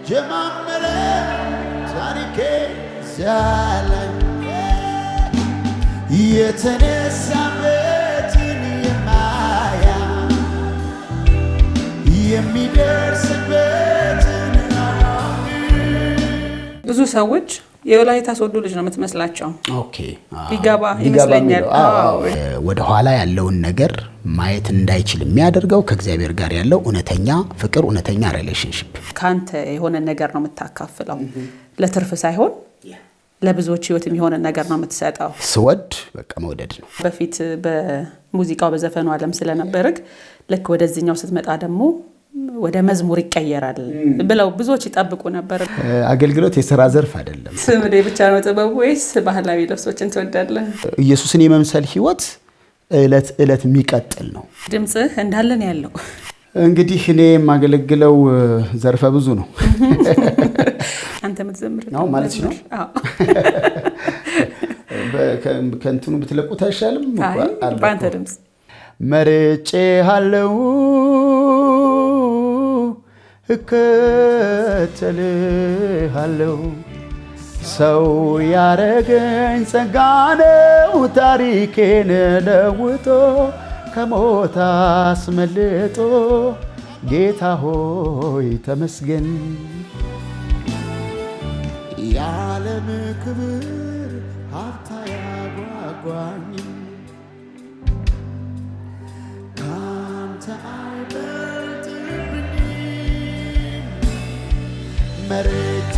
ጀማመረ ታሪኬ ዛለም የተነሳበትን የማያ የሚደርስበትን ብዙ ሰዎች የወላይታ ሶዶ ልጅ ነው የምትመስላቸው። ኦኬ ሊገባ ይመስለኛል። ወደ ኋላ ያለውን ነገር ማየት እንዳይችል የሚያደርገው ከእግዚአብሔር ጋር ያለው እውነተኛ ፍቅር እውነተኛ ሪሌሽንሺፕ ካንተ የሆነ ነገር ነው የምታካፍለው ለትርፍ ሳይሆን ለብዙዎች ህይወት የሚሆነ ነገር ነው የምትሰጠው። ስወድ በቃ መውደድ ነው። በፊት በሙዚቃው በዘፈኑ ዓለም ስለነበርክ ልክ ወደዚህኛው ስትመጣ ደግሞ ወደ መዝሙር ይቀየራል ብለው ብዙዎች ይጠብቁ ነበር። አገልግሎት የሥራ ዘርፍ አይደለም። ስምዴ ብቻ ነው ጥበብ ወይስ ባህላዊ ልብሶችን ትወዳለህ? ኢየሱስን የመምሰል ህይወት እለት እለት የሚቀጥል ነው። ድምጽህ እንዳለን ያለው እንግዲህ እኔ የማገለግለው ዘርፈ ብዙ ነው። አንተ የምትዘምር ነው ማለት ነው። አዎ ከእንትኑ ብትለቁት አይሻልም? በአንተ ድምጽ መርጬሃለሁ እከተልሃለሁ ሰው ያረገኝ ጸጋ ነው ታሪኬን ለውጦ ከሞት አስመልጦ ጌታ ሆይ ተመስገን። የዓለም ክብር ሀብታ ያጓጓኝ ካንተ አይበልጥብኝም መርጬ